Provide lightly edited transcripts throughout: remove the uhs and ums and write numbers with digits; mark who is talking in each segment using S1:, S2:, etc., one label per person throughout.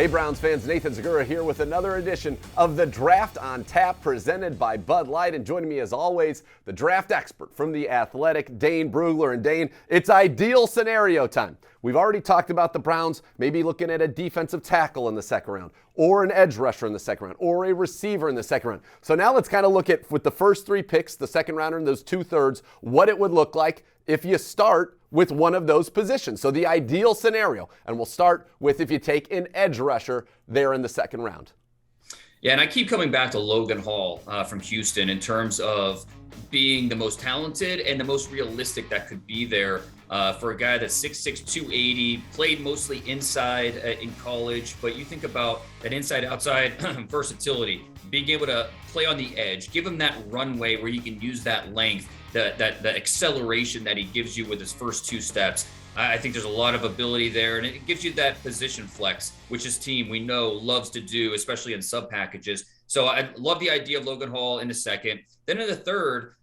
S1: Browns fans, Nathan Zegura here with another edition of the Draft on Tap presented by Bud Light. And joining me as always, the draft expert from The Athletic, Dane Brugler. And Dane, it's ideal scenario time. We've already talked about the Browns maybe looking at a defensive tackle in the second round, or an edge rusher in the second round, or a receiver in the second round. So now let's kind of look at, with the first three picks, the second rounder and those 2/3, what it would look like if you start with one of those positions. So the ideal scenario, and we'll start with if you take an edge rusher there in the second round.
S2: Yeah, and I keep coming back to Logan Hall from Houston in terms of being the most talented and the most realistic that could be there for a guy that's 6'6", 280, played mostly inside in college. But you think about that inside-outside versatility, being able to play on the edge, give him that runway where he can use that length, that acceleration that he gives you with his first two steps. I think there's a lot of ability there, and it gives you that position flex, which his team, we know, loves to do, especially in sub packages. So I love the idea of Logan Hall in the second. Then in the third,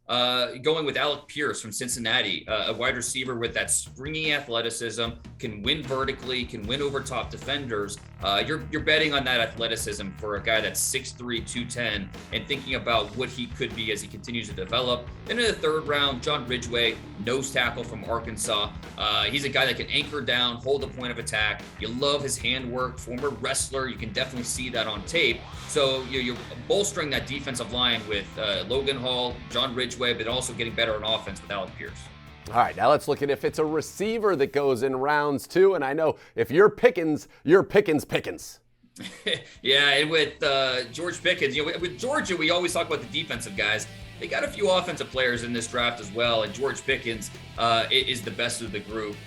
S2: going with ALEC Pierce from Cincinnati, a wide receiver with that springy athleticism, can win vertically, can win over top defenders. You're betting on that athleticism for a guy that's 6'3", 210, and thinking about what he could be as he continues to develop. Then in the third round, John Ridgeway, nose tackle from Arkansas. He's a guy that can anchor down, hold the point of attack. You love his handwork, former wrestler. You can definitely see that on tape. So you're bolstering that defensive line with Logan Hall, John Ridgeway, but also getting better on offense with ALEC Pierce.
S1: All right, now let's look at if it's a receiver that goes in rounds two. And I know if you're Pickens, you're Pickens.
S2: Yeah, and with George Pickens, with Georgia, we always talk about the defensive guys. They got a few offensive players in this draft as well, and George Pickens is the best of the group.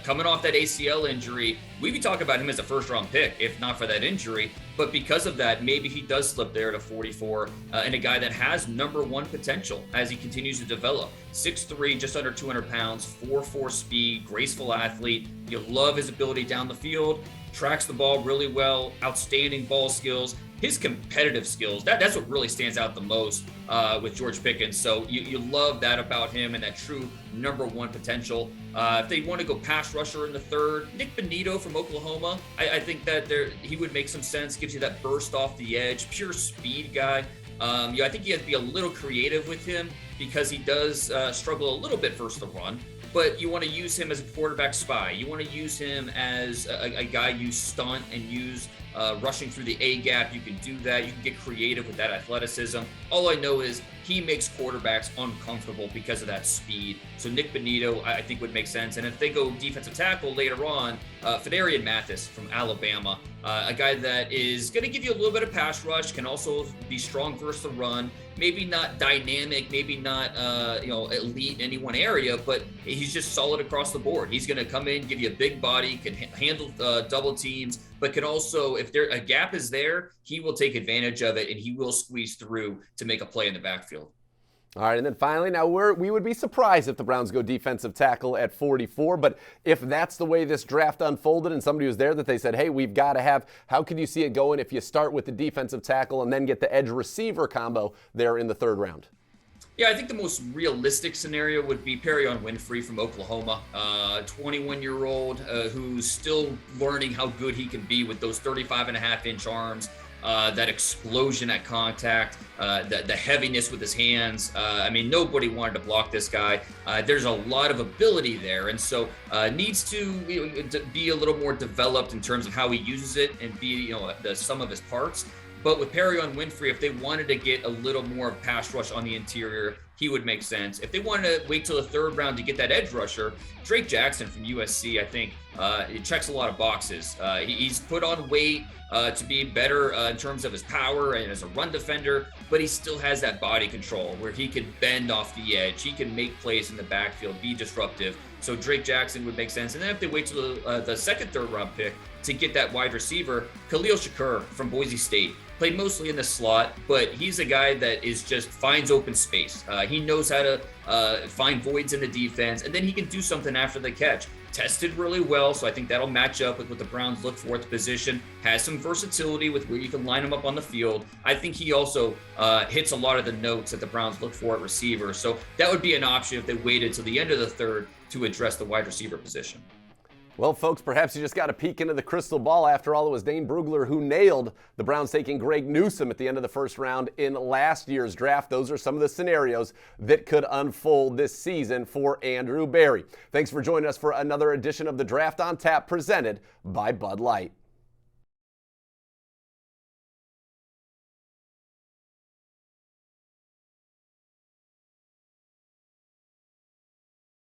S2: Coming off that ACL injury, we would talk about him as a first-round pick, if not for that injury. But because of that, maybe he does slip there to 44, and a guy that has number one potential as he continues to develop. 6'3", just under 200 pounds, 4'4" speed, graceful athlete. You love his ability down the field, tracks the ball really well, outstanding ball skills. His competitive skills, that's what really stands out the most with George Pickens. So you love that about him and that true number one potential. If they want to go pass rusher in the third, Nick Bonito from Oklahoma, I think that he would make some sense, gives you that burst off the edge, pure speed guy. I think you have to be a little creative with him because he does struggle a little bit versus the run. But you want to use him as a quarterback spy. You want to use him as a guy you stunt and use rushing through the A-gap. You can do that. You can get creative with that athleticism. All I know is he makes quarterbacks uncomfortable because of that speed. So Nick Bonito, I think, would make sense. And if they go defensive tackle later on, PHIDARIan MATHIS from Alabama, a guy that is going to give you a little bit of pass rush, can also be strong versus the run. Maybe not dynamic, maybe not elite in any one area, but he's just solid across the board. He's going to come in, give you a big body, can handle double teams, but can also, if there a gap is there, he will take advantage of it and he will squeeze through to make a play in the backfield.
S1: All right, and then finally, now we would be surprised if the Browns go defensive tackle at 44, but if that's the way this draft unfolded and somebody was there that they said, hey, we've got to have, how could you see it going if you start with the defensive tackle and then get the edge receiver combo there in the third round?
S2: Yeah, I think the most realistic scenario would be PERRION WINFREY from Oklahoma, 21-year-old who's still learning how good he can be with those 35.5-inch arms. That explosion at contact, the heaviness with his hands. Nobody wanted to block this guy. There's a lot of ability there, and so needs to be a little more developed in terms of how he uses it and be, the sum of his parts. But with PERRION WINFREY, if they wanted to get a little more of pass rush on the interior, he would make sense. If they wanted to wait till the third round to get that edge rusher, Drake Jackson from USC, I think, it checks a lot of boxes. He's put on weight to be better in terms of his power and as a run defender, but he still has that body control where he can bend off the edge. He can make plays in the backfield, be disruptive. So Drake Jackson would make sense. And then if they wait till the second, third round pick to get that wide receiver, Khalil Shakur from Boise State. Played mostly in the slot, but he's a guy that is just finds open space. He knows how to find voids in the defense, and then he can do something after the catch. Tested really well, so I think that'll match up with what the Browns look for at the position. Has some versatility with where you can line him up on the field. I think he also hits a lot of the notes that the Browns look for at receiver. So that would be an option if they waited till the end of the third to address the wide receiver position.
S1: Well, folks, perhaps you just got a peek into the crystal ball. After all, it was Dane Brugler who nailed the Browns taking Greg Newsome at the end of the first round in last year's draft. Those are some of the scenarios that could unfold this season for Andrew Berry. Thanks for joining us for another edition of the Draft on Tap presented by Bud Light.